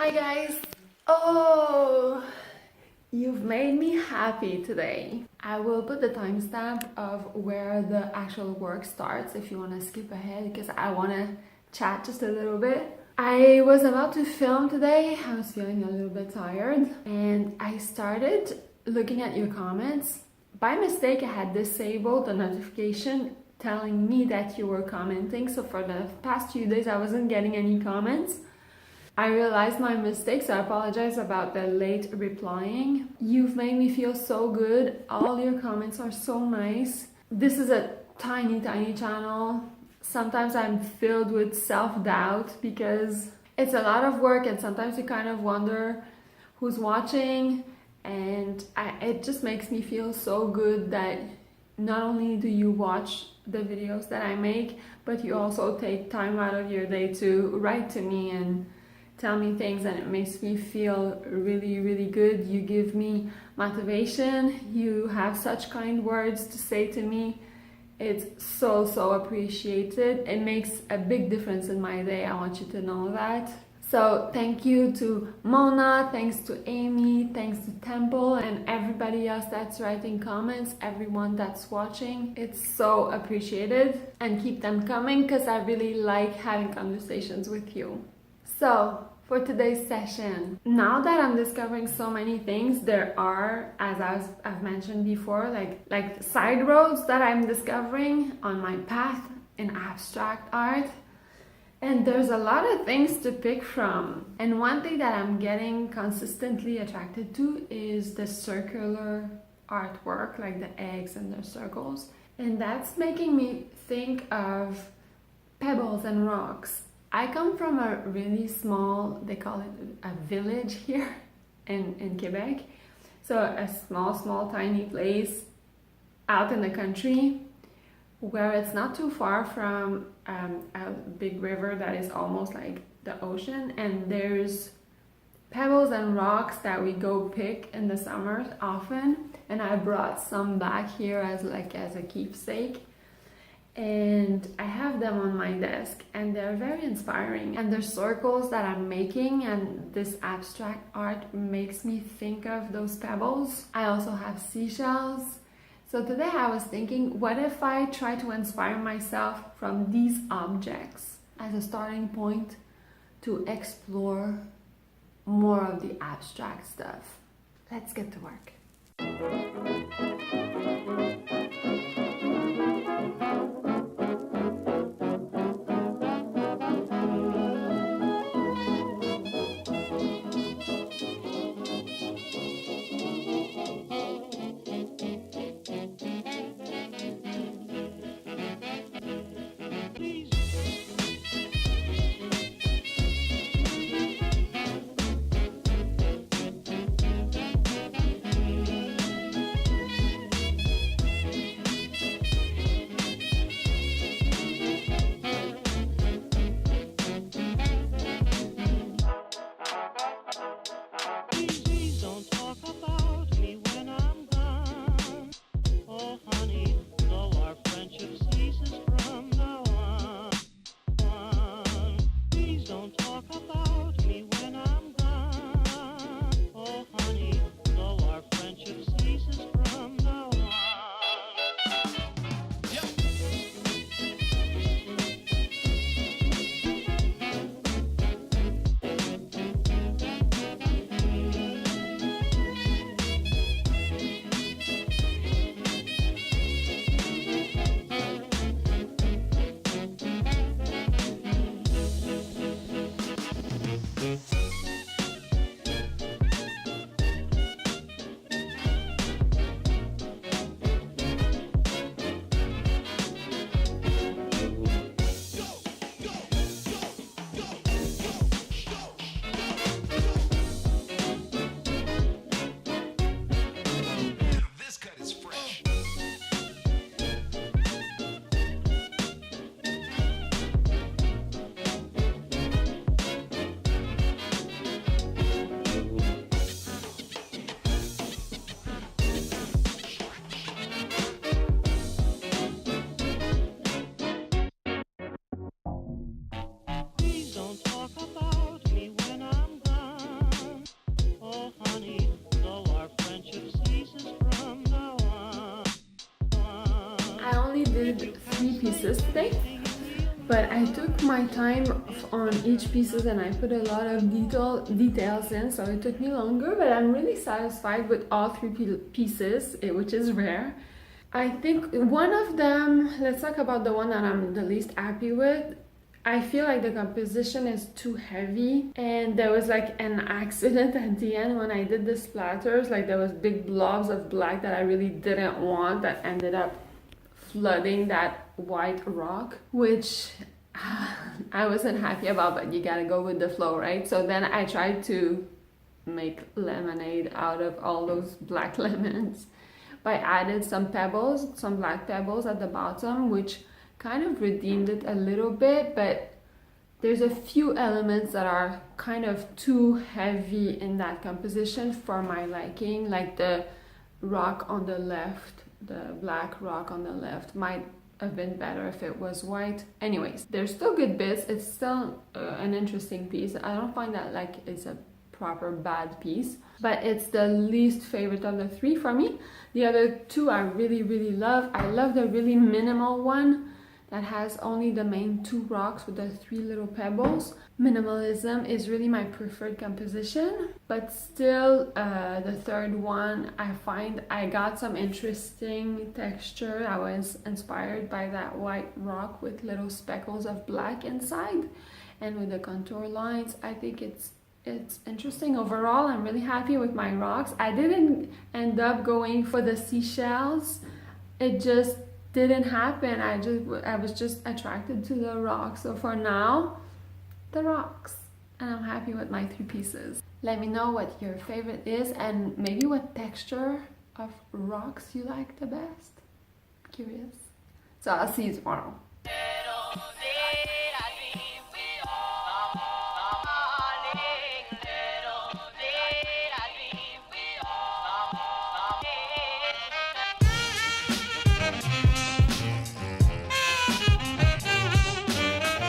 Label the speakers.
Speaker 1: Hi guys! Oh, you've made me happy today. I will put the timestamp of where the actual work starts if you want to skip ahead because I want to chat just a little bit. I was about to film today. I was feeling a little bit tired and I started looking at your comments. By mistake, I had disabled the notification telling me that you were commenting. So for the past few days, I wasn't getting any comments. I realized my mistake, so I apologize about the late replying. You've made me feel so good. All your comments are so nice. This is a tiny channel. Sometimes I'm filled with self-doubt because it's a lot of work and sometimes you kind of wonder who's watching, and it just makes me feel so good that not only do you watch the videos that I make, but you also take time out of your day to write to me and tell me things, and it makes me feel really good. You give me motivation. You have such kind words to say to me. It's so appreciated. It makes a big difference in my day. I want you to know that. So thank you to Mona, thanks to Amy, thanks to Temple, and everybody else that's writing comments, everyone that's watching. It's so appreciated, and keep them coming because I really like having conversations with you. So for today's session, now that I'm discovering so many things, there are, as I've mentioned before, like side roads that I'm discovering on my path in abstract art. And there's a lot of things to pick from. And one thing that I'm getting consistently attracted to is the circular artwork, like the eggs and the circles. And that's making me think of pebbles and rocks. I come from a really small, they call it a village here in Quebec. So a small, tiny place out in the country where it's not too far from a big river that is almost like the ocean. And there's pebbles and rocks that we go pick in the summers often. And I brought some back here as a keepsake. And I have them on my desk and they're very inspiring, and the circles that I'm making and this abstract art makes me think of those pebbles. I also have seashells. So today I was thinking, what if I try to inspire myself from these objects as a starting point to explore more of the abstract stuff? Let's get to work. only did 3 pieces today, but I took my time on each pieces and I put a lot of details in, so it took me longer, but I'm really satisfied with all 3 pieces, which is rare. I think one of them, let's talk about the one that I'm the least happy with. I feel like the composition is too heavy, and there was like an accident at the end when I did the splatters. Like there was big blobs of black that I really didn't want that ended up flooding that white rock, which I wasn't happy about, but you gotta go with the flow, right? So then I tried to make lemonade out of all those black lemons. I added some pebbles, some black pebbles at the bottom, which kind of redeemed it a little bit, but there's a few elements that are kind of too heavy in that composition for my liking, like the rock on the left, the black rock on the left might have been better if it was white. Anyways, there's still good bits. It's still an interesting piece. I don't find that like it's a proper bad piece, but it's the least favorite of the 3 for me. The other 2 I really love. I love the really minimal one that has only the main 2 rocks with the 3 little pebbles. Minimalism is really my preferred composition, but still the third one, I find I got some interesting texture. I was inspired by that white rock with little speckles of black inside, and with the contour lines. I think it's interesting overall. I'm really happy with my rocks. I didn't end up going for the seashells. It just didn't happen. I was just attracted to the rocks. So for now, the rocks. And I'm happy with my 3 pieces. Let me know what your favorite is and maybe what texture of rocks you like the best. Curious. So I'll see you tomorrow.